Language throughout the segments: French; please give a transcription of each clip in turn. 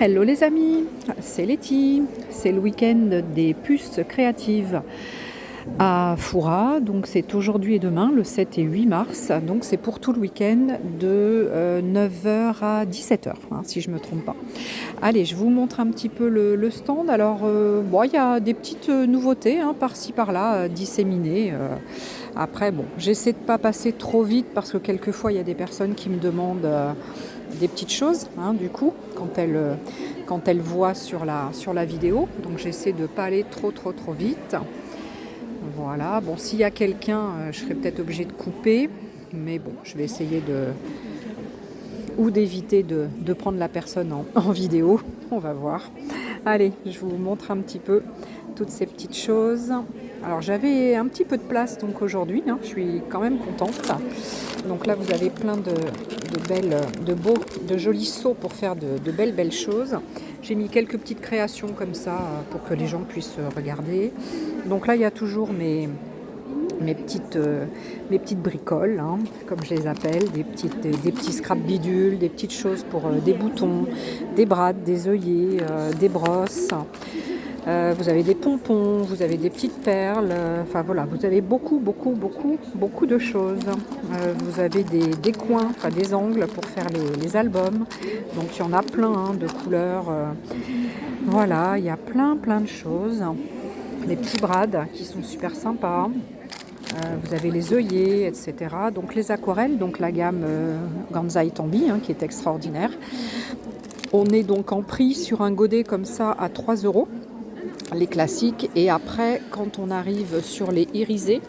Hello les amis, c'est Letty, c'est le week-end des puces créatives à Foura, donc c'est aujourd'hui et demain, le 7 et 8 mars, donc c'est pour tout le week-end de 9h à 17h, si je ne me trompe pas. Allez, je vous montre un petit peu le stand. Alors, il y a des petites nouveautés par-ci par-là disséminées. Après, bon, j'essaie de ne pas passer trop vite parce que quelquefois il y a des personnes qui me demandent des petites choses, du coup, quand elles voient sur la vidéo. Donc j'essaie de ne pas aller trop vite. Voilà, bon, s'il y a quelqu'un, je serai peut-être obligée de couper. Mais bon, je vais essayer d'éviter de prendre la personne en vidéo. On va voir. Allez, je vous montre un petit peu toutes ces petites choses. Alors j'avais un petit peu de place donc aujourd'hui, je suis quand même contente. Donc là vous avez plein de jolis seaux pour faire de belles choses. J'ai mis quelques petites créations comme ça pour que les gens puissent regarder. Donc là il y a toujours mes petites bricoles, comme je les appelle, des petits scrap bidules, des petites choses pour des boutons, des brades, des œillets, des brosses. Vous avez des pompons, vous avez des petites perles, enfin voilà, vous avez beaucoup de choses. Vous avez des coins, des angles pour faire les albums. Donc il y en a plein de couleurs. Voilà, il y a plein de choses. Les petits brades qui sont super sympas. Vous avez les œillets, etc. Donc les aquarelles, donc la gamme Ganzai Tambi, qui est extraordinaire. On est donc en prix sur un godet comme ça à 3 €, les classiques. Et après, quand on arrive sur les irisés,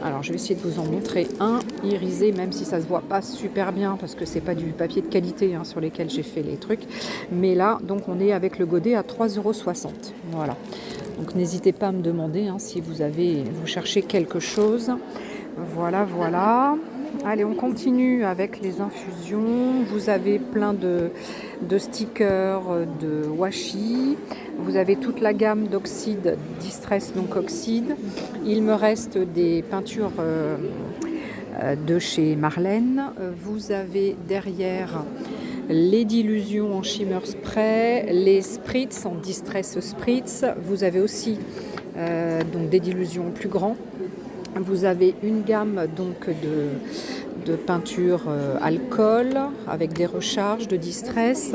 alors je vais essayer de vous en montrer un irisé, même si ça ne se voit pas super bien parce que c'est pas du papier de qualité sur lesquels j'ai fait les trucs. Mais là, donc on est avec le godet à 3,60 €. Voilà. Donc n'hésitez pas à me demander si vous cherchez quelque chose. Voilà. Allez, on continue avec les infusions. Vous avez plein de stickers, de washi. Vous avez toute la gamme d'oxyde, Distress donc oxyde. Il me reste des peintures de chez Marlène. Vous avez derrière les dilutions en shimmer spray, les spritz en distress spritz. Vous avez aussi donc des dilutions plus grands. Vous avez une gamme donc de peinture alcool avec des recharges de distress,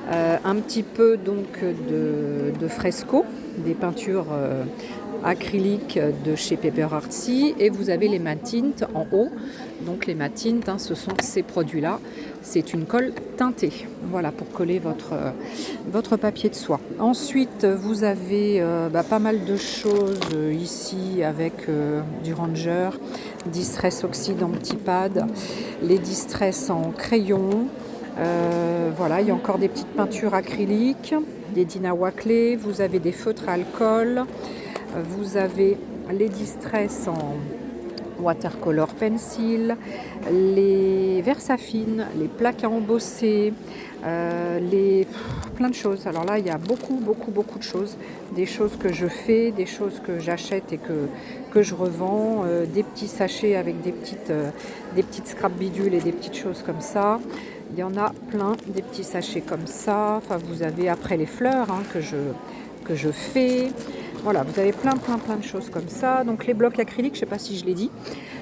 un petit peu donc de fresco, des peintures acryliques de chez Paper Artsy, et vous avez les matte tint en haut. Donc les matte tint, ce sont ces produits-là. C'est une colle teintée, voilà, pour coller votre papier de soie. Ensuite, vous avez pas mal de choses ici avec du Ranger, Distress oxyde en petit pad, les Distress en crayon. Voilà, il y a encore des petites peintures acryliques, des Dina Wakley. Vous avez des feutres à alcool. Vous avez les Distress en watercolor pencil, les Versafine, les plaques à embosser, plein de choses. Alors là, il y a beaucoup de choses. Des choses que je fais, des choses que j'achète et que je revends, des petits sachets avec des petites scrap bidules et des petites choses comme ça. Il y en a plein, des petits sachets comme ça. Enfin, vous avez après les fleurs que je fais. Voilà, vous avez plein de choses comme ça. Donc les blocs acryliques, je ne sais pas si je l'ai dit.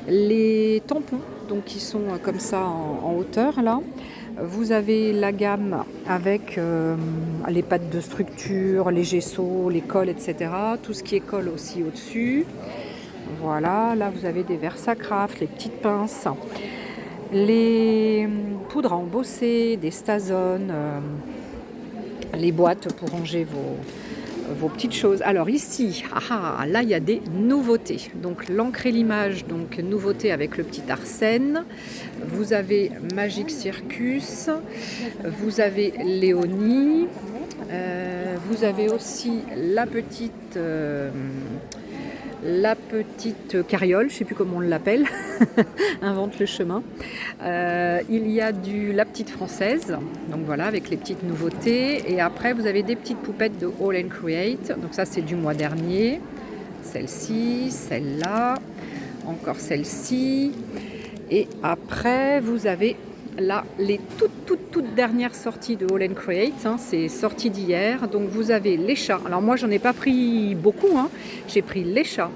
Les tampons, donc qui sont comme ça en hauteur là. Vous avez la gamme avec les pattes de structure, les gessos, les colles, etc. Tout ce qui est colle aussi au-dessus. Voilà, là vous avez des Versacraft, les petites pinces, les poudres à embosser, des Stazone, les boîtes pour ranger vos petites choses. Alors ici, là il y a des nouveautés. Donc l'encre et l'image, donc nouveauté avec le petit Arsène. Vous avez Magic Circus, vous avez Léonie, vous avez aussi la petite carriole, je ne sais plus comment on l'appelle, invente le chemin. Il y a la petite française, donc voilà, avec les petites nouveautés. Et après, vous avez des petites poupettes de All and Create. Donc ça, c'est du mois dernier. Celle-ci, celle-là, encore celle-ci. Et après, vous avez là les toutes dernières sorties de All & Create, hein, c'est sorti d'hier. Donc vous avez les chats. Alors moi j'en ai pas pris beaucoup, hein. J'ai pris les chats,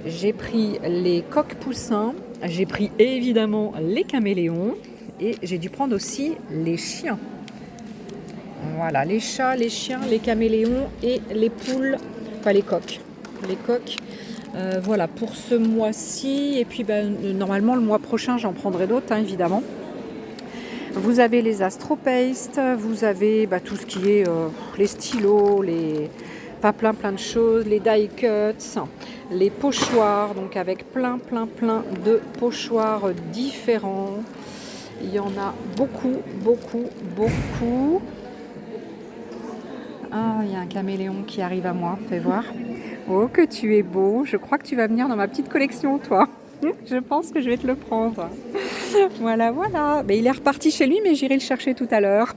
j'ai pris les coqs poussins, j'ai pris évidemment les caméléons et j'ai dû prendre aussi les chiens. Voilà, les chats, les chiens, les caméléons et les poules, enfin les coqs. Les coqs, voilà pour ce mois-ci. Et puis normalement le mois prochain j'en prendrai d'autres, hein, évidemment. Vous avez les Astro-Paste, vous avez tout ce qui est les stylos, plein de choses, les die cuts, les pochoirs, donc avec plein de pochoirs différents. Il y en a beaucoup. Ah, il y a un caméléon qui arrive à moi, fais voir. Oh, que tu es beau. Je crois que tu vas venir dans ma petite collection, toi. Je pense que je vais te le prendre. Voilà. Mais il est reparti chez lui, mais j'irai le chercher tout à l'heure.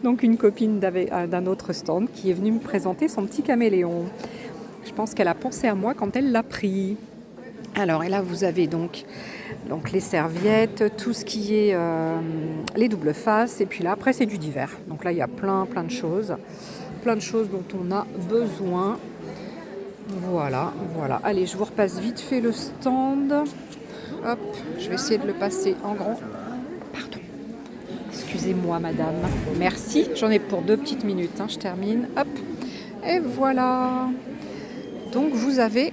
Donc une copine d'un autre stand qui est venue me présenter son petit caméléon. Je pense qu'elle a pensé à moi quand elle l'a pris. Alors, et là, vous avez donc les serviettes, tout ce qui est les doubles faces. Et puis là, après, c'est du divers. Donc là, il y a plein de choses. Plein de choses dont on a besoin. Voilà. Allez, je vous repasse vite fait le stand. Hop, je vais essayer de le passer en grand. Pardon. Excusez-moi, madame. Merci. J'en ai pour 2 petites minutes. Hein, je termine. Hop. Et voilà. Donc, vous avez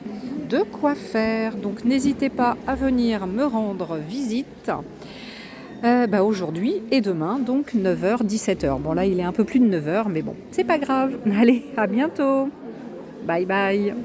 de quoi faire. Donc n'hésitez pas à venir me rendre visite aujourd'hui et demain, donc 9h, 17h. Bon là il est un peu plus de 9h, mais bon, c'est pas grave. Allez, à bientôt. Bye bye.